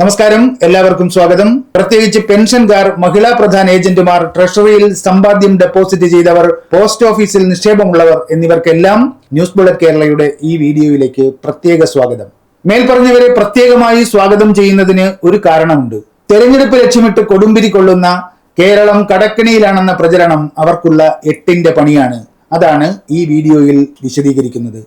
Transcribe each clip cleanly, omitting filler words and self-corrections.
നമസ്കാരം, എല്ലാവർക്കും സ്വാഗതം. പ്രത്യേകിച്ച് പെൻഷൻകാർ, മഹിളാ പ്രധാന ഏജന്റുമാർ, ട്രഷറിയിൽ സമ്പാദ്യം ഡെപ്പോസിറ്റ് ചെയ്തവർ, പോസ്റ്റ് ഓഫീസിൽ നിക്ഷേപമുള്ളവർ എന്നിവർക്കെല്ലാം ന്യൂസ് ബുള്ളറ്റ് കേരളയുടെ ഈ വീഡിയോയിലേക്ക് പ്രത്യേക സ്വാഗതം. മേൽപ്പറഞ്ഞവരെ പ്രത്യേകമായി സ്വാഗതം ചെയ്യുന്നതിന് ഒരു കാരണമുണ്ട്. തെരഞ്ഞെടുപ്പ് ലക്ഷ്യമിട്ട് കൊടുമ്പിരി കൊള്ളുന്ന കേരളം കടക്കെണിയിലാണെന്ന പ്രചരണം അവർക്കുള്ള എട്ടിന്റെ പണിയാണ്. അതാണ് ഈ വീഡിയോയിൽ വിശദീകരിക്കുന്നത്.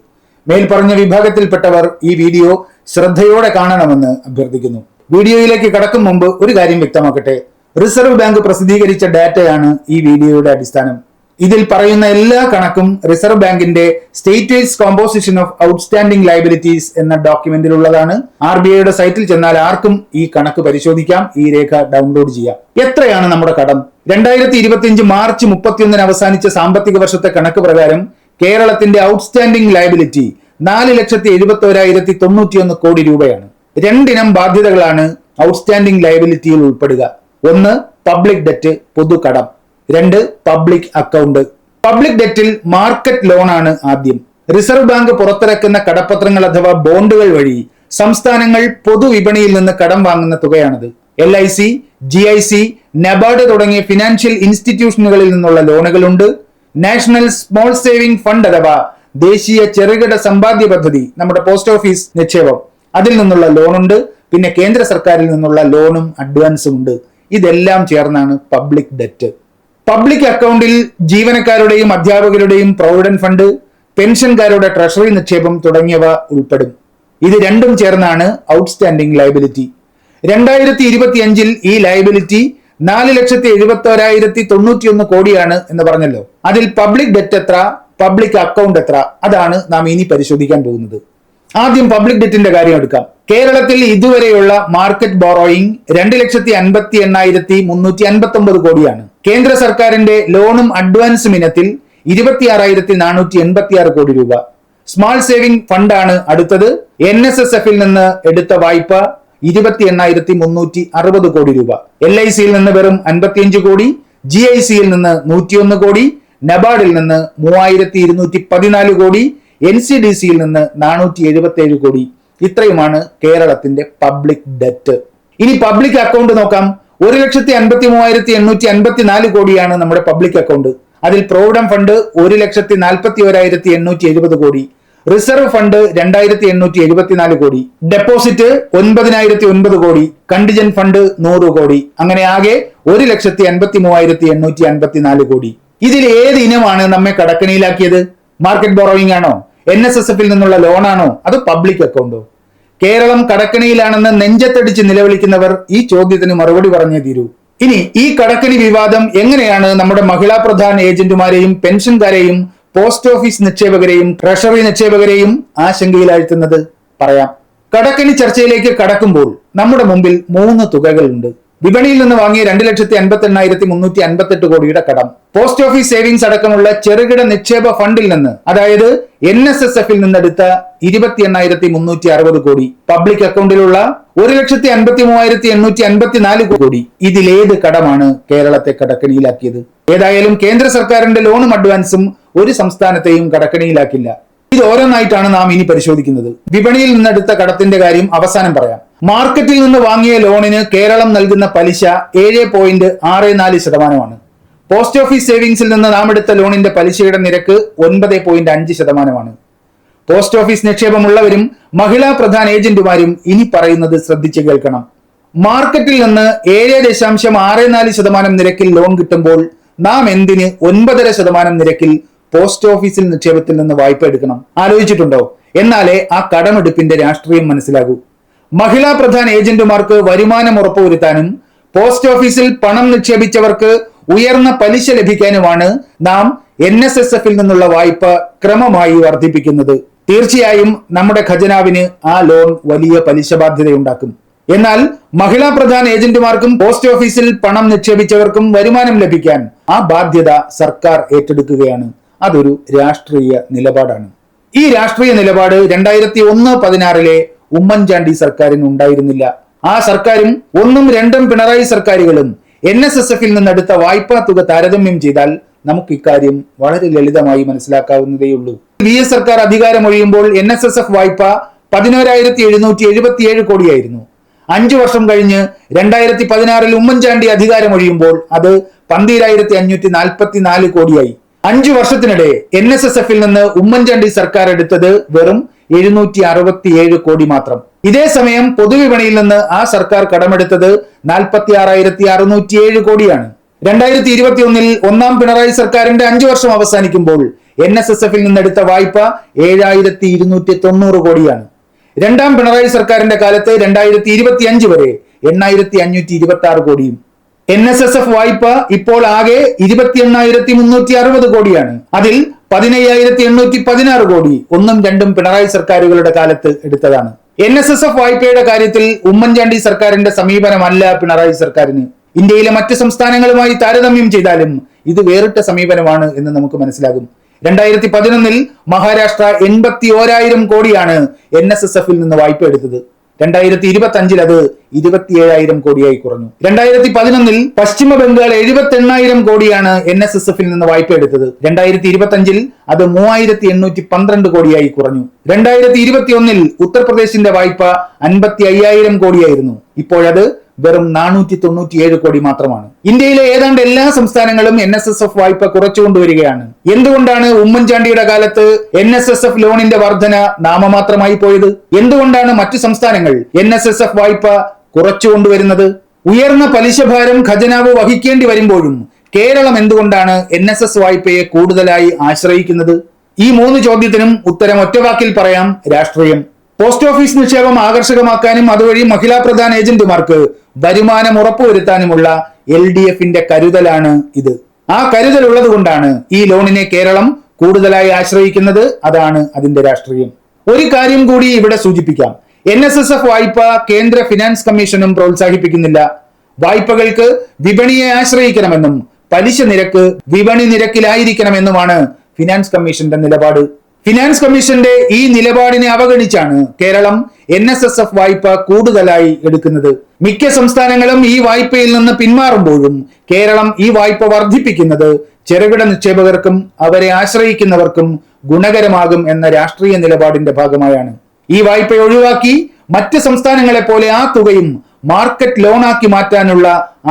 മേൽപ്പറഞ്ഞ വിഭാഗത്തിൽപ്പെട്ടവർ ഈ വീഡിയോ ശ്രദ്ധയോടെ കാണണമെന്ന് അഭ്യർത്ഥിക്കുന്നു. വീഡിയോയിലേക്ക് കടക്കും മുമ്പ് ഒരു കാര്യം വ്യക്തമാക്കട്ടെ. റിസർവ് ബാങ്ക് പ്രസിദ്ധീകരിച്ച ഡാറ്റയാണ് ഈ വീഡിയോയുടെ അടിസ്ഥാനം. ഇതിൽ പറയുന്ന എല്ലാ കണക്കും റിസർവ് ബാങ്കിന്റെ state wise composition of outstanding liabilities എന്ന ഡോക്യുമെന്റിലുള്ളതാണ്. RBIയുടെ സൈറ്റിൽ ചെന്നാൽ ആർക്കും ഈ കണക്ക് പരിശോധിക്കാം, ഈ രേഖ ഡൗൺലോഡ് ചെയ്യാം. എത്രയാണ് നമ്മുടെ കടം? 2025 മാർച്ച് 31 അവസാനിച്ച സാമ്പത്തിക വർഷത്തെ കണക്ക് പ്രകാരം കേരളത്തിന്റെ ഔട്ട്സ്റ്റാൻഡിംഗ് ലയബിലിറ്റി 4,71,091 കോടി രൂപയാണ്. രണ്ടിനം ബാധ്യതകളാണ് ഔട്ട്സ്റ്റാൻഡിംഗ് ലയബിലിറ്റിയിൽ ഉൾപ്പെടുക. ഒന്ന് പബ്ലിക് ഡെറ്റ്, പൊതുകടം. രണ്ട് പബ്ലിക് അക്കൗണ്ട്. പബ്ലിക് ഡെറ്റിൽ മാർക്കറ്റ് ലോണാണ് ആദ്യം. റിസർവ് ബാങ്ക് പുറത്തിറക്കുന്ന കടപ്പത്രങ്ങൾ അഥവാ ബോണ്ടുകൾ വഴി സംസ്ഥാനങ്ങൾ പൊതുവിപണിയിൽ നിന്ന് കടം വാങ്ങുന്ന തുകയാണത്. LIC, GIC, നബാർഡ് തുടങ്ങിയ ഫിനാൻഷ്യൽ ഇൻസ്റ്റിറ്റ്യൂഷനുകളിൽ നിന്നുള്ള ലോണുകളുണ്ട്. നാഷണൽ സ്മോൾ സേവിംഗ് ഫണ്ട് അഥവാ ദേശീയ ചെറുകിട സമ്പാദ്യ പദ്ധതി, നമ്മുടെ പോസ്റ്റ് ഓഫീസ് നിക്ഷേപം, അതിൽ നിന്നുള്ള ലോണുണ്ട്. പിന്നെ കേന്ദ്ര സർക്കാരിൽ നിന്നുള്ള ലോണും അഡ്വാൻസും ഉണ്ട്. ഇതെല്ലാം ചേർന്നാണ് പബ്ലിക് ഡെറ്റ്. പബ്ലിക് അക്കൗണ്ടിൽ ജീവനക്കാരുടെയും അധ്യാപകരുടെയും പ്രൊവിഡന്റ് ഫണ്ട്, പെൻഷൻകാരുടെ ട്രഷറി നിക്ഷേപം തുടങ്ങിയവ ഉൾപ്പെടും. ഇത് രണ്ടും ചേർന്നാണ് ഔട്ട്സ്റ്റാൻഡിംഗ് ലയബിലിറ്റി. 2025 ഈ ലയബിലിറ്റി 4,71,091 കോടിയാണ് എന്ന് പറഞ്ഞല്ലോ. അതിൽ പബ്ലിക് ഡെറ്റ് എത്ര, പബ്ലിക് അക്കൗണ്ട് എത്ര, അതാണ് നാം ഇനി പരിശോധിക്കാൻ പോകുന്നത്. ആദ്യം പബ്ലിക് ഡെറ്റിന്റെ കാര്യം എടുക്കാം. കേരളത്തിൽ ഇതുവരെയുള്ള മാർക്കറ്റ് ബോറോയിങ് 2,80,359 കോടിയാണ്. കേന്ദ്ര സർക്കാരിന്റെ ലോണും അഡ്വാൻസും ഇനത്തിൽ 26,486 കോടി രൂപ. സ്മാൾ സേവിംഗ് ഫണ്ടാണ് അടുത്തത്. NSSFൽ നിന്ന് എടുത്ത വായ്പ 28,360 കോടി രൂപ. LICയിൽ നിന്ന് വെറും 55 കോടി, GICയിൽ നിന്ന് 101 കോടി, നബാർഡിൽ നിന്ന് 3,214 കോടി, NCDCയിൽ നിന്ന് 477 കോടി. ഇത്രയുമാണ് കേരളത്തിന്റെ പബ്ലിക് ഡെറ്റ്. ഇനി പബ്ലിക് അക്കൗണ്ട് നോക്കാം. 1,53,854 കോടിയാണ് നമ്മുടെ പബ്ലിക് അക്കൗണ്ട്. അതിൽ പ്രൊവിഡന്റ് ഫണ്ട് 1,41,870 കോടി, റിസർവ് ഫണ്ട് 2,874 കോടി, ഡെപ്പോസിറ്റ് 9,009 കോടി, കണ്ടിജന്റ് ഫണ്ട് 100 കോടി. അങ്ങനെ ആകെ 1,53,854 കോടി. ഇതിൽ ഏത് ഇനമാണ് നമ്മെ കടക്കണിയിലാക്കിയത്? മാർക്കറ്റ് ബോറോയിങ് ആണോ, NSSFൽ നിന്നുള്ള ലോണാണോ, അത് പബ്ലിക് അക്കൗണ്ടോ? കേരളം കടക്കണിയിലാണെന്ന് നെഞ്ചത്തടിച്ച് നിലവിളിക്കുന്നവർ ഈ ചോദ്യത്തിന് മറുപടി പറഞ്ഞേ തീരൂ. ഇനി ഈ കടക്കണി വിവാദം എങ്ങനെയാണ് നമ്മുടെ മഹിളാ പ്രധാന ഏജന്റുമാരെയും പെൻഷൻകാരെയും പോസ്റ്റ് ഓഫീസ് നിക്ഷേപകരെയും ട്രഷറി നിക്ഷേപകരെയും ആശങ്കയിലാഴ്ത്തുന്നത്? പറയാം. കടക്കണി ചർച്ചയിലേക്ക് കടക്കുമ്പോൾ നമ്മുടെ മുമ്പിൽ 3 തുകകളുണ്ട്. വിപണിയിൽ നിന്ന് വാങ്ങിയ 2,88,358 കോടിയുടെ കടം, പോസ്റ്റ് ഓഫീസ് സേവിങ്സ് അടക്കമുള്ള ചെറുകിട നിക്ഷേപ ഫണ്ടിൽ നിന്ന്, അതായത് NSSFൽ നിന്നെടുത്ത 28,360 കോടി, പബ്ലിക് അക്കൗണ്ടിലുള്ള 1,53,854 കോടി. ഇതിലേത് കടമാണ് കേരളത്തെ കടക്കണിയിലാക്കിയത്? ഏതായാലും കേന്ദ്ര സർക്കാരിന്റെ ലോണും അഡ്വാൻസും ഒരു സംസ്ഥാനത്തെയും കടക്കണിയിലാക്കില്ല. ഇത് ഓരോന്നായിട്ടാണ് നാം ഇനി പരിശോധിക്കുന്നത്. വിപണിയിൽ നിന്നെടുത്ത കടത്തിന്റെ കാര്യം അവസാനം പറയാം. മാർക്കറ്റിൽ നിന്ന് വാങ്ങിയ ലോണിന് കേരളം നൽകുന്ന പലിശ 7.64%. പോസ്റ്റ് ഓഫീസ് സേവിങ്സിൽ നിന്ന് നാം എടുത്ത ലോണിന്റെ പലിശയുടെ നിരക്ക് 9.5%. പോസ്റ്റ് ഓഫീസ് നിക്ഷേപമുള്ളവരും മഹിളാ പ്രധാന ഏജന്റുമാരും ഇനി പറയുന്നത് ശ്രദ്ധിച്ച് കേൾക്കണം. മാർക്കറ്റിൽ നിന്ന് 7.64% നിരക്കിൽ ലോൺ കിട്ടുമ്പോൾ നാം എന്തിന് 9.5% നിരക്കിൽ പോസ്റ്റ് ഓഫീസിൽ നിക്ഷേപത്തിൽ നിന്ന് വായ്പ എടുക്കണം? ആലോചിച്ചിട്ടുണ്ടോ? എന്നാലേ ആ കടമെടുപ്പിന്റെ രാഷ്ട്രീയം മനസ്സിലാകൂ. മഹിളാ പ്രധാന ഏജന്റുമാർക്ക് വരുമാനം ഉറപ്പുവരുത്താനും പോസ്റ്റ് ഓഫീസിൽ പണം നിക്ഷേപിച്ചവർക്ക് ഉയർന്ന പലിശ ലഭിക്കാനുമാണ് നാം NSSFൽ നിന്നുള്ള വായ്പ ക്രമമായി വർദ്ധിപ്പിക്കുന്നത്. തീർച്ചയായും നമ്മുടെ ഖജനാവിന് ആ ലോൺ വലിയ പലിശ ബാധ്യതയുണ്ടാക്കും. എന്നാൽ മഹിളാ പ്രധാന ഏജന്റുമാർക്കും പോസ്റ്റ് ഓഫീസിൽ പണം നിക്ഷേപിച്ചവർക്കും വരുമാനം ലഭിക്കാൻ ആ ബാധ്യത സർക്കാർ ഏറ്റെടുക്കുകയാണ്. അതൊരു രാഷ്ട്രീയ നിലപാടാണ്. ഈ രാഷ്ട്രീയ നിലപാട് 2001-16 ഉമ്മൻചാണ്ടി സർക്കാരിന് ഉണ്ടായിരുന്നില്ല. ആ സർക്കാരും 1ഉം 2ഉം പിണറായി സർക്കാരുകളും NSSFൽ നിന്നെടുത്ത വായ്പാ തുക താരതമ്യം ചെയ്താൽ നമുക്ക് ഇക്കാര്യം വളരെ ലളിതമായി മനസ്സിലാക്കാവുന്നതേയുള്ളൂ. VS സർക്കാർ അധികാരമൊഴിയുമ്പോൾ NSSF വായ്പ 11,777 കോടിയായിരുന്നു. 5 വർഷം കഴിഞ്ഞ് 2016 ഉമ്മൻചാണ്ടി അധികാരമൊഴിയുമ്പോൾ അത് 12,544 കോടിയായി. 5 വർഷത്തിനിടെ NSSF നിന്ന് ഉമ്മൻചാണ്ടി സർക്കാർ എടുത്തത് വെറും 767 കോടി മാത്രം. ഇതേ സമയം പൊതുവിപണിയിൽ നിന്ന് ആ സർക്കാർ കടമെടുത്തത് 46,607 കോടിയാണ്. 2021 ഒന്നാം പിണറായി സർക്കാരിന്റെ 5 വർഷം അവസാനിക്കുമ്പോൾ NSSF നിന്നെടുത്ത വായ്പ 7,290 കോടിയാണ്. രണ്ടാം പിണറായി സർക്കാരിന്റെ കാലത്ത് 2025 വരെ 8,526 കോടിയും. NSSF വായ്പ ഇപ്പോൾ ആകെ 28,360 കോടിയാണ്. അതിൽ 15,816 കോടി ഒന്നും രണ്ടും പിണറായി സർക്കാരുകളുടെ കാലത്ത് എടുത്തതാണ്. NSSF വായ്പയുടെ കാര്യത്തിൽ ഉമ്മൻചാണ്ടി സർക്കാരിന്റെ സമീപനമല്ല പിണറായി സർക്കാരിന്. ഇന്ത്യയിലെ മറ്റ് സംസ്ഥാനങ്ങളുമായി താരതമ്യം ചെയ്താലും ഇത് വേറിട്ട സമീപനമാണ് എന്ന് നമുക്ക് മനസ്സിലാകും. 2011 മഹാരാഷ്ട്ര 81,000 കോടിയാണ് NSSF നിന്ന് വായ്പ എടുത്തത്. 2025 അത് 27,000 കോടിയായി കുറഞ്ഞു. 2011 പശ്ചിമ ബംഗാൾ 78,000 കോടിയാണ് NSSF നിന്ന് വായ്പ എടുത്തത്. 2025 അത് 3,812 കോടിയായി കുറഞ്ഞു. 2021 ഉത്തർപ്രദേശിന്റെ വായ്പ 55,000 കോടിയായിരുന്നു. ഇപ്പോഴത് വെറും 497 കോടി മാത്രമാണ്. ഇന്ത്യയിലെ ഏതാണ്ട് എല്ലാ സംസ്ഥാനങ്ങളും NSSF വായ്പ കുറച്ചുകൊണ്ടുവരികയാണ്. എന്തുകൊണ്ടാണ് ഉമ്മൻചാണ്ടിയുടെ കാലത്ത് NSSF ലോണിന്റെ വർധന നാമമാത്രമായി പോയത്? എന്തുകൊണ്ടാണ് മറ്റു സംസ്ഥാനങ്ങൾ NSSF വായ്പ കുറച്ചുകൊണ്ടുവരുന്നത്? ഉയർന്ന പലിശ ഭാരം ഖജനാവ് വഹിക്കേണ്ടി വരുമ്പോഴും കേരളം എന്തുകൊണ്ടാണ് NSS വായ്പയെ കൂടുതലായി ആശ്രയിക്കുന്നത്? ഈ 3 ചോദ്യത്തിനും ഉത്തരം ഒറ്റവാക്കിൽ പറയാം: രാഷ്ട്രീയം. പോസ്റ്റ് ഓഫീസ് നിക്ഷേപം ആകർഷകമാക്കാനും അതുവഴി മഹിളാ പ്രധാന ഏജന്റുമാർക്ക് വരുമാനം ഉറപ്പുവരുത്താനുമുള്ള LDFന്റെ കരുതലാണ് ഇത്. ആ കരുതൽ ഉള്ളത് കൊണ്ടാണ് ഈ ലോണിനെ കേരളം കൂടുതലായി ആശ്രയിക്കുന്നത്. അതാണ് അതിന്റെ രാഷ്ട്രീയം. ഒരു കാര്യം കൂടി ഇവിടെ സൂചിപ്പിക്കാം. NSSF വായ്പ കേന്ദ്ര ഫിനാൻസ് കമ്മീഷനും പ്രോത്സാഹിപ്പിക്കുന്നില്ല. വായ്പകൾക്ക് വിപണിയെ ആശ്രയിക്കണമെന്നും പലിശ നിരക്ക് വിപണി നിരക്കിലായിരിക്കണമെന്നുമാണ് ഫിനാൻസ് കമ്മീഷന്റെ നിലപാട്. ഫിനാൻസ് കമ്മീഷന്റെ ഈ നിലപാടിനെ അവഗണിച്ചാണ് കേരളം NSSF വായ്പ കൂടുതലായി എടുക്കുന്നത്. മിക്ക സംസ്ഥാനങ്ങളും ഈ വായ്പയിൽ നിന്ന് പിന്മാറുമ്പോഴും കേരളം ഈ വായ്പ വർദ്ധിപ്പിക്കുന്നത് ചെറുകിട നിക്ഷേപകർക്കും അവരെ ആശ്രയിക്കുന്നവർക്കും ഗുണകരമാകും എന്ന രാഷ്ട്രീയ നിലപാടിന്റെ ഭാഗമായാണ്. ഈ വായ്പ ഒഴിവാക്കി മറ്റ് സംസ്ഥാനങ്ങളെ പോലെ ആ തുകയും മാർക്കറ്റ് ലോണാക്കി മാറ്റാനുള്ള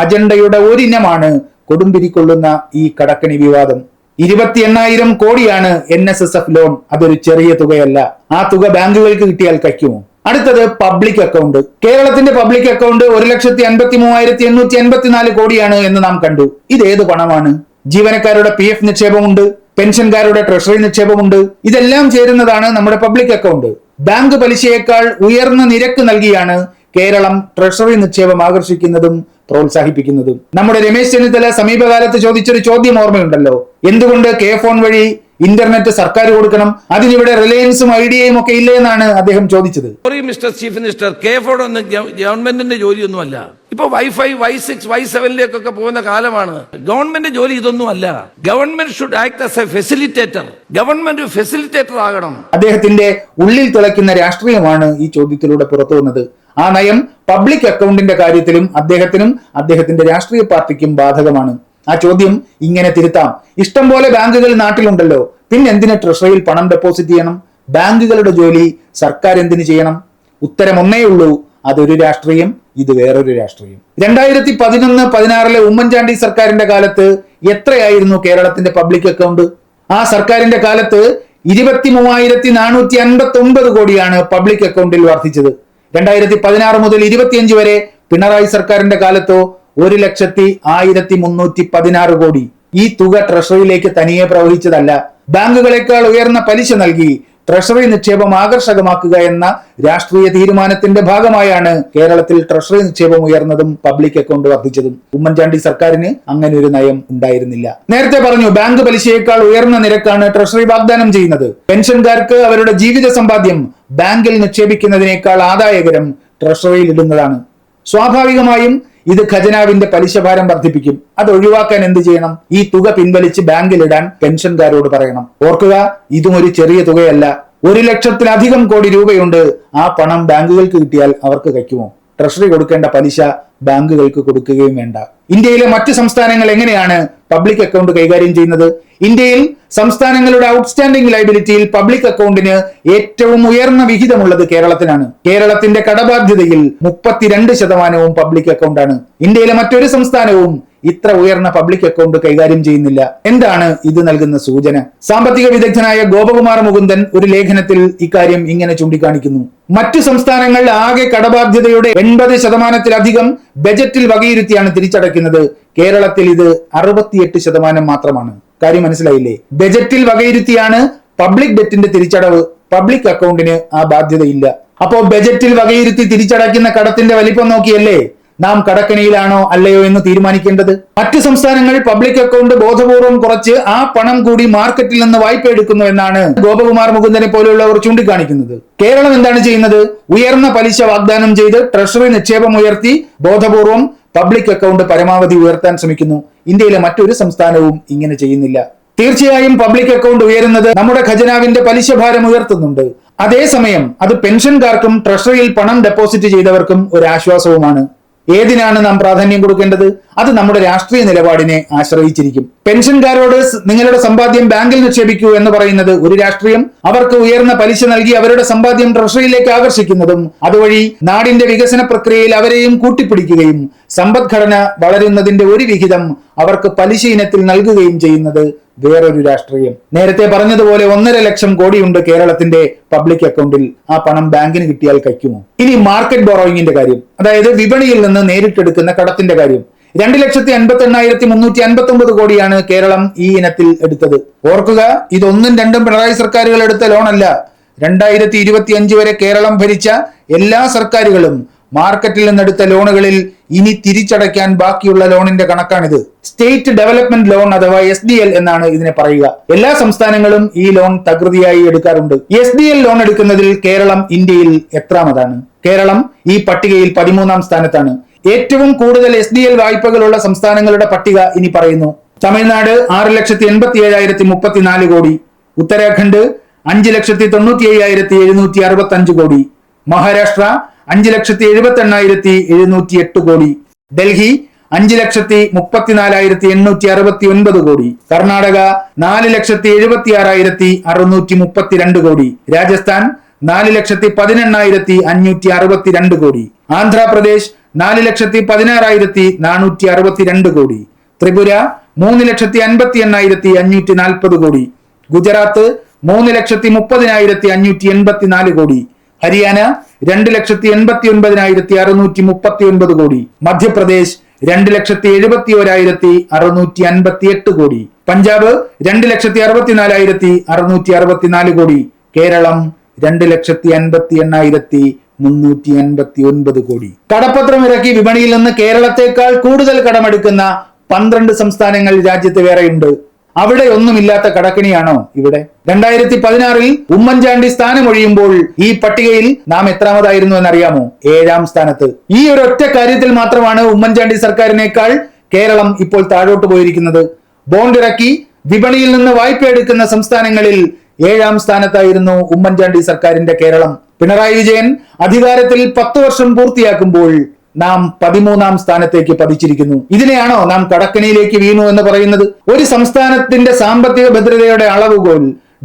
അജണ്ടയുടെ ഒരിനമാണ് കൊടുമ്പിരിക്കൊള്ളുന്ന ഈ കടക്കണി വിവാദം. 28,000 കോടിയാണ് NSSF ലോൺ. അതൊരു ചെറിയ തുകയല്ല. ആ തുക ബാങ്കുകൾക്ക് കിട്ടിയാൽ കഴിക്കുമോ? അടുത്തത് പബ്ലിക് അക്കൗണ്ട്. കേരളത്തിന്റെ പബ്ലിക് അക്കൗണ്ട് 1,53,884 കോടിയാണ് എന്ന് നാം കണ്ടു. ഇതേത് പണമാണ്? ജീവനക്കാരുടെ PF നിക്ഷേപമുണ്ട്, പെൻഷൻകാരുടെ ട്രഷറി നിക്ഷേപമുണ്ട്. ഇതെല്ലാം ചേരുന്നതാണ് നമ്മുടെ പബ്ലിക് അക്കൗണ്ട്. ബാങ്ക് പലിശയേക്കാൾ ഉയർന്ന നിരക്ക് നൽകിയാണ് കേരളം ട്രഷറി നിക്ഷേപം ആകർഷിക്കുന്നതും പ്രോത്സാഹിപ്പിക്കുന്നതും. നമ്മുടെ രമേശ് ചെന്നിത്തല സമീപകാലത്ത് ചോദിച്ചൊരു ചോദ്യം ഓർമ്മയുണ്ടല്ലോ: എന്തുകൊണ്ട് ഫോൺ വഴി ഇന്റർനെറ്റ് സർക്കാർ കൊടുക്കണം? അതിനിവിടെ റിലയൻസും ഐഡിയയും ഒക്കെ ഇല്ലേ എന്നാണ് അദ്ദേഹം ചോദിച്ചത്. മിസ്റ്റർ ചീഫ് മിനിസ്റ്റർ, ഫോൺ ഒന്നും ഗവൺമെന്റിന്റെ ജോലിയൊന്നും അല്ല. ഇപ്പൊ വൈഫൈ Y6 Y7ലേക്കൊക്കെ പോകുന്ന കാലമാണ്. ഗവൺമെന്റ് ജോലി ഇതൊന്നും അല്ല. Government should act as A facilitator. Government facilitator ആകണം. അദ്ദേഹത്തിന്റെ ഉള്ളിൽ തിളയ്ക്കുന്ന രാഷ്ട്രീയമാണ് ഈ ചോദ്യത്തിലൂടെ പുറത്തു വന്നത്. ആ നയം പബ്ലിക് അക്കൗണ്ടിന്റെ കാര്യത്തിലും അദ്ദേഹത്തിനും അദ്ദേഹത്തിന്റെ രാഷ്ട്രീയ പാർട്ടിക്കും ബാധകമാണ്. ആ ചോദ്യം ഇങ്ങനെ തിരുത്താം: ഇഷ്ടം പോലെ ബാങ്കുകൾ നാട്ടിലുണ്ടല്ലോ, പിന്നെ എന്തിന് ട്രഷറിയിൽ പണം ഡെപ്പോസിറ്റ് ചെയ്യണം? ബാങ്കുകളുടെ ജോലി സർക്കാർ എന്തിനു ചെയ്യണം? ഉത്തരം ഒന്നേ ഉള്ളൂ: അതൊരു രാഷ്ട്രീയം, ഇത് വേറൊരു രാഷ്ട്രീയം. 2011-16 ഉമ്മൻചാണ്ടി സർക്കാരിന്റെ കാലത്ത് എത്രയായിരുന്നു കേരളത്തിന്റെ പബ്ലിക് അക്കൗണ്ട്? ആ സർക്കാരിന്റെ കാലത്ത് 23,459 കോടിയാണ് പബ്ലിക് അക്കൗണ്ടിൽ വർദ്ധിച്ചത്. 2016 മുതൽ 25 വരെ പിണറായി സർക്കാരിന്റെ കാലത്തോ 1,01,316 കോടി. ഈ തുക ട്രഷറിയിലേക്ക് തനിയെ പ്രവഹിച്ചതല്ല. ബാങ്കുകളെക്കാൾ ഉയർന്ന പലിശ നൽകി ട്രഷറി നിക്ഷേപം ആകർഷകമാക്കുക എന്ന രാഷ്ട്രീയ തീരുമാനത്തിന്റെ ഭാഗമായാണ് കേരളത്തിൽ ട്രഷറി നിക്ഷേപം ഉയർന്നതും പബ്ലിക് അക്കൗണ്ട് വർദ്ധിച്ചതും. ഉമ്മൻചാണ്ടി സർക്കാരിന് അങ്ങനെ ഒരു നയം ഉണ്ടായിരുന്നില്ല. നേരത്തെ പറഞ്ഞു, ബാങ്ക് പലിശയേക്കാൾ ഉയർന്ന നിരക്കാണ് ട്രഷറി വാഗ്ദാനം ചെയ്യുന്നത്. പെൻഷൻകാർക്ക് അവരുടെ ജീവിത സമ്പാദ്യം ബാങ്കിൽ നിക്ഷേപിക്കുന്നതിനേക്കാൾ ആദായകരം ട്രഷറിയിൽ ഇടുന്നതാണ്. സ്വാഭാവികമായും ഇത് ഖജനാവിന്റെ പലിശഭാരം വർദ്ധിപ്പിക്കും. അത് ഒഴിവാക്കാൻ എന്ത് ചെയ്യണം? ഈ തുക പിൻവലിച്ച് ബാങ്കിലിടാൻ പെൻഷൻകാരോട് പറയണം. ഓർക്കുക, ഇതും ഒരു ചെറിയ തുകയല്ല. 1,00,000-ലധികം കോടി രൂപയുണ്ട്. ആ പണം ബാങ്കുകൾക്ക് കിട്ടിയാൽ അവർക്ക് കഴിക്കുമോ? ട്രഷറി കൊടുക്കേണ്ട പലിശ ബാങ്കുകൾക്ക് കൊടുക്കുകയും വേണ്ട. ഇന്ത്യയിലെ മറ്റ് സംസ്ഥാനങ്ങൾ എങ്ങനെയാണ് പബ്ലിക് അക്കൗണ്ട് കൈകാര്യം ചെയ്യുന്നത്? ഇന്ത്യയിൽ സംസ്ഥാനങ്ങളുടെ ഔട്ട്സ്റ്റാൻഡിംഗ് ലയബിലിറ്റിയിൽ പബ്ലിക് അക്കൗണ്ടിന് ഏറ്റവും ഉയർന്ന വിഹിതമുള്ളത് കേരളത്തിനാണ്. കേരളത്തിന്റെ കടബാധ്യതയിൽ 32% പബ്ലിക് അക്കൗണ്ടാണ്. ഇന്ത്യയിലെ മറ്റൊരു സംസ്ഥാനവും ഇത്ര ഉയർന്ന പബ്ലിക് അക്കൗണ്ട് കൈകാര്യം ചെയ്യുന്നില്ല. എന്താണ് ഇത് നൽകുന്ന സൂചന? സാമ്പത്തിക വിദഗ്ധനായ ഗോപകുമാർ മുകുന്ദൻ ഒരു ലേഖനത്തിൽ ഇക്കാര്യം ഇങ്ങനെ ചൂണ്ടിക്കാണിക്കുന്നു. മറ്റു സംസ്ഥാനങ്ങൾ ആകെ കടബാധ്യതയുടെ 80%-ലധികം ബജറ്റിൽ വകയിരുത്തിയാണ് തിരിച്ചടയ്ക്കുന്നത്. കേരളത്തിൽ ഇത് 68% മാത്രമാണ്. കാര്യം മനസ്സിലായില്ലേ? ബജറ്റിൽ വകയിരുത്തിയാണ് പബ്ലിക് ഡെറ്റിന്റെ തിരിച്ചടവ്. പബ്ലിക് അക്കൗണ്ടിന് ആ ബാധ്യതയില്ല. അപ്പോ ബജറ്റിൽ വകയിരുത്തി തിരിച്ചടയ്ക്കുന്ന കടത്തിന്റെ വലിപ്പം നോക്കിയല്ലേ നാം കടക്കണിയിലാണോ അല്ലയോ എന്ന് തീരുമാനിക്കേണ്ടത്. മറ്റു സംസ്ഥാനങ്ങൾ പബ്ലിക് അക്കൗണ്ട് ബോധപൂർവം കുറച്ച് ആ പണം കൂടി മാർക്കറ്റിൽ നിന്ന് വായ്പ എടുക്കുന്നു എന്നാണ് ഗോപകുമാർ മുകുന്ദനെ പോലെയുള്ളവർ ചൂണ്ടിക്കാണിക്കുന്നത്. കേരളം എന്താണ് ചെയ്യുന്നത്? ഉയർന്ന പലിശ വാഗ്ദാനം ചെയ്ത് ട്രഷറി നിക്ഷേപം ഉയർത്തി ബോധപൂർവം പബ്ലിക് അക്കൗണ്ട് പരമാവധി ഉയർത്താൻ ശ്രമിക്കുന്നു. ഇന്ത്യയിലെ മറ്റൊരു സംസ്ഥാനവും ഇങ്ങനെ ചെയ്യുന്നില്ല. തീർച്ചയായും പബ്ലിക് അക്കൗണ്ട് ഉയരുന്നത് നമ്മുടെ ഖജനാവിന്റെ പലിശ ഭാരം ഉയർത്തുന്നുണ്ട്. അതേസമയം അത് പെൻഷൻകാർക്കും ട്രഷറിയിൽ പണം ഡെപ്പോസിറ്റ് ചെയ്തവർക്കും ഒരു ആശ്വാസവുമാണ്. ഏതിനാണ് നാം പ്രാധാന്യം കൊടുക്കേണ്ടത്? അത് നമ്മുടെ രാഷ്ട്രീയ നിലപാടിനെ ആശ്രയിച്ചിരിക്കും. പെൻഷൻകാരോട് നിങ്ങളുടെ സമ്പാദ്യം ബാങ്കിൽ നിക്ഷേപിക്കൂ എന്ന് പറയുന്നത് ഒരു രാഷ്ട്രീയം, അവർക്ക് ഉയർന്ന പലിശ നൽകി അവരുടെ സമ്പാദ്യം ട്രഷറിയിലേക്ക് ആകർഷിക്കുന്നതും അതുവഴി നാടിന്റെ വികസന പ്രക്രിയയിൽ അവരെയും കൂട്ടിപ്പിടിക്കുകയും സമ്പദ്ഘടന വളരുന്നതിന്റെ ഒരു വിഹിതം അവർക്ക് പലിശ ഇനത്തിൽ നൽകുകയും ചെയ്യുന്നത് വേറൊരു രാഷ്ട്രീയം. നേരത്തെ പറഞ്ഞതുപോലെ 1.5 ലക്ഷം കോടിയുണ്ട് കേരളത്തിന്റെ പബ്ലിക് അക്കൗണ്ടിൽ. ആ പണം ബാങ്കിന് കിട്ടിയാൽ കഴിക്കുമോ? ഇനി മാർക്കറ്റ് ബോറോയിങ്ങിന്റെ കാര്യം, അതായത് വിപണിയിൽ നിന്ന് നേരിട്ടെടുക്കുന്ന കടത്തിന്റെ കാര്യം. 2,58,359 കോടിയാണ് കേരളം ഈ ഇനത്തിൽ എടുത്തത്. ഓർക്കുക, ഇതൊന്നും രണ്ടും പിണറായി സർക്കാരുകൾ എടുത്ത ലോണല്ല. 2025 വരെ കേരളം ഭരിച്ച എല്ലാ സർക്കാരുകളും മാർക്കറ്റിൽ നിന്നെടുത്ത ലോണുകളിൽ ഇനി തിരിച്ചടയ്ക്കാൻ ബാക്കിയുള്ള ലോണിന്റെ കണക്കാണിത്. സ്റ്റേറ്റ് ഡെവലപ്മെന്റ് ലോൺ അഥവാ SDL എന്നാണ് ഇതിനെ പറയുക. എല്ലാ സംസ്ഥാനങ്ങളും ഈ ലോൺ തകൃതിയായി എടുക്കാറുണ്ട്. SDL ലോൺ എടുക്കുന്നതിൽ കേരളം ഇന്ത്യയിൽ എത്രാമതാണ്? കേരളം ഈ പട്ടികയിൽ 13ാം സ്ഥാനത്താണ്. ഏറ്റവും കൂടുതൽ SDL വായ്പകളുള്ള സംസ്ഥാനങ്ങളുടെ പട്ടിക ഇനി പറയുന്നു. തമിഴ്നാട് 6,87,034 കോടി, ഉത്തരാഖണ്ഡ് 5,95,765 കോടി, മഹാരാഷ്ട്ര 5,78,708 കോടി, ഡൽഹി 5,34,869 കോടി, കർണാടക 4,76,632 കോടി, രാജസ്ഥാൻ 4,18,562 കോടി, ആന്ധ്രാപ്രദേശ് 4,16,462 കോടി, ത്രിപുര 3,58,540 കോടി, ഗുജറാത്ത് 3,30,584 കോടി, ഹരിയാന 2,89,639 കോടി, മധ്യപ്രദേശ് 2,71,658 കോടി, പഞ്ചാബ് 2,64,664 കോടി, കേരളം 2,58,389 കോടി. കടപ്പത്രം ഇറക്കി വിപണിയിൽ നിന്ന് കേരളത്തെക്കാൾ കൂടുതൽ കടമെടുക്കുന്ന 12 സംസ്ഥാനങ്ങൾ രാജ്യത്ത് വേറെയുണ്ട്. അവിടെ ഒന്നുമില്ലാത്ത കടക്കണിയാണോ ഇവിടെ? 2016 ഉമ്മൻചാണ്ടി സ്ഥാനമൊഴിയുമ്പോൾ ഈ പട്ടികയിൽ നാം എത്രാമതായിരുന്നു എന്നറിയാമോ? 7ാം സ്ഥാനത്ത്. ഈ ഒരു ഒറ്റ കാര്യത്തിൽ മാത്രമാണ് ഉമ്മൻചാണ്ടി സർക്കാരിനേക്കാൾ കേരളം ഇപ്പോൾ താഴോട്ട് പോയിരിക്കുന്നത്. ബോണ്ട് ഇറക്കി വിപണിയിൽ നിന്ന് വായ്പ എടുക്കുന്ന സംസ്ഥാനങ്ങളിൽ 7ാം സ്ഥാനത്തായിരുന്നു ഉമ്മൻചാണ്ടി സർക്കാരിന്റെ കേരളം. പിണറായി വിജയൻ അധികാരത്തിൽ 10 വർഷം പൂർത്തിയാക്കുമ്പോൾ നാം 13ാം സ്ഥാനത്തേക്ക് പതിച്ചിരിക്കുന്നു. ഇതിനെയാണോ നാം കടക്കണിയിലേക്ക് വീണു എന്ന് പറയുന്നത്? ഒരു സംസ്ഥാനത്തിന്റെ സാമ്പത്തിക ഭദ്രതയുടെ അളവുകോൽ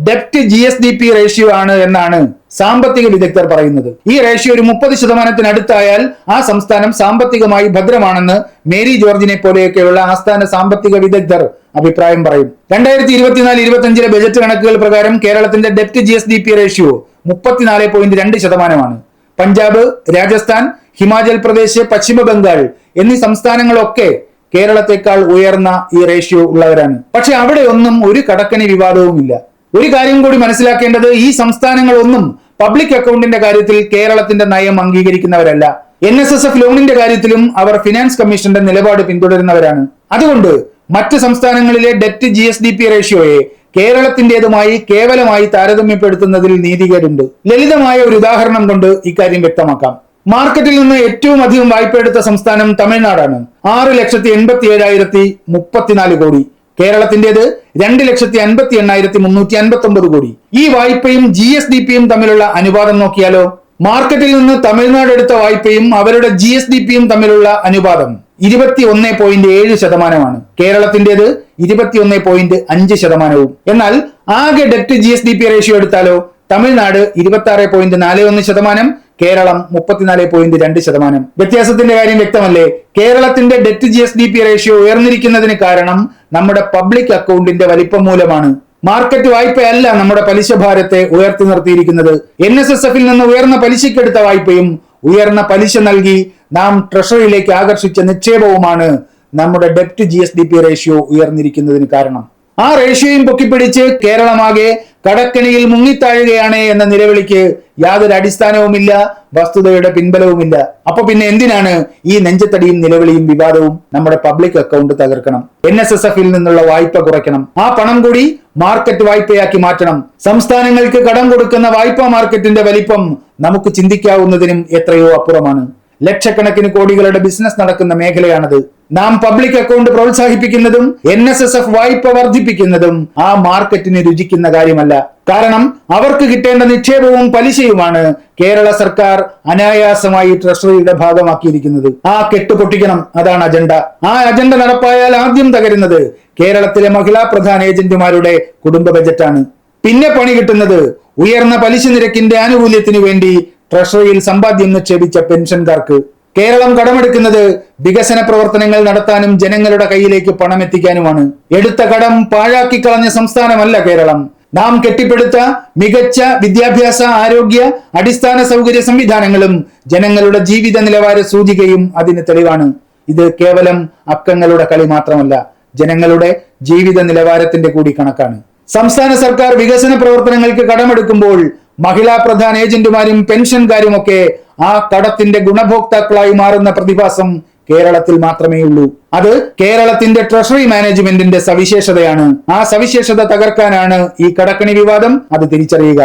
ഡെപ്റ്റ് GSDP റേഷ്യോ ആണ് എന്നാണ് സാമ്പത്തിക വിദഗ്ധർ പറയുന്നത്. ഈ റേഷ്യോ ഒരു 30% അടുത്തായാൽ ആ സംസ്ഥാനം സാമ്പത്തികമായി ഭദ്രമാണെന്ന് മേരി ജോർജിനെ പോലെയൊക്കെയുള്ള ആസ്ഥാന സാമ്പത്തിക വിദഗ്ധർ അഭിപ്രായം പറയും. 2024-25 ബജറ്റ് കണക്കുകൾ പ്രകാരം കേരളത്തിന്റെ ഡെപ്റ്റ് GSDP റേഷ്യോ 34.2%. പഞ്ചാബ്, രാജസ്ഥാൻ, ഹിമാചൽ പ്രദേശ്, പശ്ചിമ ബംഗാൾ എന്നീ സംസ്ഥാനങ്ങളൊക്കെ കേരളത്തെക്കാൾ ഉയർന്ന ഈ റേഷ്യോ ഉള്ളവരാണ്. പക്ഷെ അവിടെ ഒന്നും ഒരു കടക്കണി വിവാദവുമില്ല. ഒരു കാര്യം കൂടി മനസ്സിലാക്കേണ്ടത്, ഈ സംസ്ഥാനങ്ങളൊന്നും പബ്ലിക് അക്കൗണ്ടിന്റെ കാര്യത്തിൽ കേരളത്തിന്റെ നയം അംഗീകരിക്കുന്നവരല്ല. NSSF ലോണിന്റെ കാര്യത്തിലും അവർ ഫിനാൻസ് കമ്മീഷന്റെ നിലപാട് പിന്തുടരുന്നവരാണ്. അതുകൊണ്ട് മറ്റ് സംസ്ഥാനങ്ങളിലെ ഡെറ്റ് GSDP റേഷ്യോയെ കേരളത്തിന്റേതുമായി കേവലമായി താരതമ്യപ്പെടുത്തുന്നതിൽ നീതികേടുണ്ട്. ലളിതമായ ഒരു ഉദാഹരണം കൊണ്ട് ഇക്കാര്യം വ്യക്തമാക്കാം. മാർക്കറ്റിൽ നിന്ന് ഏറ്റവും അധികം വായ്പ എടുത്ത സംസ്ഥാനം തമിഴ്നാടാണ്. 6,87,034 കോടി. കേരളത്തിന്റേത് 2,58,359 കോടി. ഈ വായ്പയും GSDPയും തമ്മിലുള്ള അനുപാതം നോക്കിയാലോ? മാർക്കറ്റിൽ നിന്ന് തമിഴ്നാട് എടുത്ത വായ്പയും അവരുടെ GSDPയും തമ്മിലുള്ള അനുപാതം 21.7%. കേരളത്തിന്റേത് 21.5%. എന്നാൽ ആകെ ഡെറ്റ് GSDP റേഷ്യോ എടുത്താലോ തമിഴ്നാട് 26.41%, കേരളം 34.2%. വ്യത്യാസത്തിന്റെ കാര്യം വ്യക്തമല്ലേ? കേരളത്തിന്റെ ഡെറ്റ് GSDP റേഷ്യോ ഉയർന്നിരിക്കുന്നതിന് കാരണം നമ്മുടെ പബ്ലിക് അക്കൗണ്ടിന്റെ വലിപ്പം മൂലമാണ്. മാർക്കറ്റ് വായ്പയല്ല നമ്മുടെ പലിശ ഭാരത്തെ ഉയർത്തി നിർത്തിയിരിക്കുന്നത്. NSSFൽ നിന്ന് ഉയർന്ന പലിശക്കെടുത്ത വായ്പയും ഉയർന്ന പലിശ നൽകി നാം ട്രഷറിയിലേക്ക് ആകർഷിച്ച നിക്ഷേപവുമാണ് നമ്മുടെ ഡെറ്റ് GSDP റേഷ്യോ ഉയർന്നിരിക്കുന്നതിന് കാരണം. ആ റേഷ്യോയും പൊക്കിപ്പിടിച്ച് കേരളമാകെ കടക്കണിയിൽ മുങ്ങിത്താഴുകയാണ് എന്ന നിലവിളിക്ക് യാതൊരു അടിസ്ഥാനവുമില്ല, വസ്തുതയുടെ പിൻബലവുമില്ല. അപ്പൊ പിന്നെ എന്തിനാണ് ഈ നെഞ്ചത്തടിയും നിലവിളിയും വിവാദവും? നമ്മുടെ പബ്ലിക് അക്കൗണ്ട് തകർക്കണം, NSSFൽ നിന്നുള്ള വായ്പ കുറയ്ക്കണം, ആ പണം കൂടി മാർക്കറ്റ് വായ്പയാക്കി മാറ്റണം. സംസ്ഥാനങ്ങൾക്ക് കടം കൊടുക്കുന്ന വായ്പാ മാർക്കറ്റിന്റെ വലിപ്പം നമുക്ക് ചിന്തിക്കാവുന്നതിനും എത്രയോ അപ്പുറമാണ്. ലക്ഷക്കണക്കിന് കോടികളുടെ ബിസിനസ് നടക്കുന്ന മേഖലയാണത്. നാം പബ്ലിക് അക്കൗണ്ട് പ്രോത്സാഹിപ്പിക്കുന്നതും NSSF വായ്പ വർദ്ധിപ്പിക്കുന്നതും ആ മാർക്കറ്റിന് രുചിക്കുന്ന കാര്യമല്ല. കാരണം അവർക്ക് കിട്ടേണ്ട നിക്ഷേപവും പലിശയുമാണ് കേരള സർക്കാർ അനായാസമായി ട്രഷറിയുടെ ഭാഗമാക്കിയിരിക്കുന്നത്. ആ കെട്ട് പൊട്ടിക്കണം, അതാണ് അജണ്ട. ആ അജണ്ട നടപ്പായാൽ ആദ്യം തകരുന്നത് കേരളത്തിലെ മഹിളാ പ്രധാന ഏജന്റുമാരുടെ കുടുംബ ബജറ്റാണ്. പിന്നെ പണി കിട്ടുന്നത് ഉയർന്ന പലിശ നിരക്കിന്റെ ആനുകൂല്യത്തിനു വേണ്ടി ട്രഷറിയിൽ സമ്പാദ്യം നിക്ഷേപിച്ച പെൻഷൻകാർക്ക്. കേരളം കടമെടുക്കുന്നത് വികസന പ്രവർത്തനങ്ങൾ നടത്താനും ജനങ്ങളുടെ കയ്യിലേക്ക് പണം എത്തിക്കാനുമാണ്. എടുത്ത കടം പാഴാക്കി കളഞ്ഞ സംസ്ഥാനമല്ല കേരളം. നാം കെട്ടിപ്പടുത്ത മികച്ച വിദ്യാഭ്യാസ, ആരോഗ്യ, അടിസ്ഥാന സൗകര്യ സംവിധാനങ്ങളും ജനങ്ങളുടെ ജീവിത നിലവാര സൂചികയും അതിന് തെളിവാണ്. ഇത് കേവലം അക്കങ്ങളുടെ കളി മാത്രമല്ല, ജനങ്ങളുടെ ജീവിത നിലവാരത്തിന്റെ കൂടി കണക്കാണ്. സംസ്ഥാന സർക്കാർ വികസന പ്രവർത്തനങ്ങൾക്ക് കടമെടുക്കുമ്പോൾ മഹിളാ പ്രധാന ഏജന്റുമാരും പെൻഷൻകാരുമൊക്കെ ആ കടത്തിന്റെ ഗുണഭോക്താക്കളായി മാറുന്ന പ്രതിഭാസം കേരളത്തിൽ മാത്രമേ ഉള്ളൂ. അത് കേരളത്തിന്റെ ട്രഷറി മാനേജ്മെന്റിന്റെ സവിശേഷതയാണ്. ആ സവിശേഷത തകർക്കാനാണ് ഈ കടക്കണി വിവാദം. അത് തിരിച്ചറിയുക.